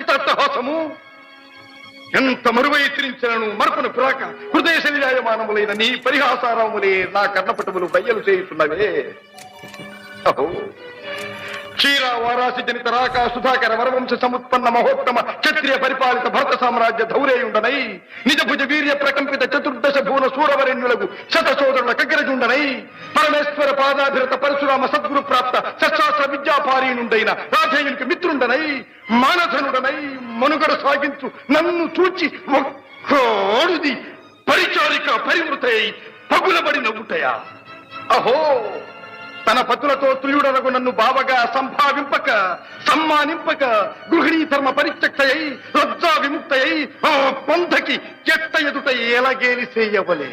ఎంత అట్టహాసము! ఎంత మరువై తిరించను మరపును పురాక హృదయ శరీరాయమానములైన నీ పరిహాసారములే నా కర్ణపటములు బయ్యలు చేయుతున్నవే. అహో, క్షీర వారాసి జనిత రాక సుధాకర వరవంశ సముత్పన్న మహోత్తమ క్షత్రియ పరిపాలిత భరత సామ్రాజ్య ధౌరేయుండనై నిజ భుజ వీర్య ప్రకంపిత చతుర్దశ భువన సూరవరెణ్యులకు శత సోదరుల కగ్గరజుండనై పరమేశ్వర పాదాభిరత పరశురామ సద్గురు ప్రాప్త శస్త్రాస్త్ర విద్యాపారీనుండైన రాధేయునికి మిత్రుండనై మానధనుడనై మనుగడ సాగించు నన్ను చూచి ఒక్కోడిది పరిచారిక పరివృతై పగులబడి నవ్వుటయా? అహో, తన పతులతో తుల్యుడనగు నన్ను బావగా సంభావింపక సమ్మానింపక గృహిణీ ధర్మ పరిత్యక్తయై లజ్జా విముక్తయై ఆ పంధకి చెట్ట ఎదుట ఎలగేలి చేయవలే.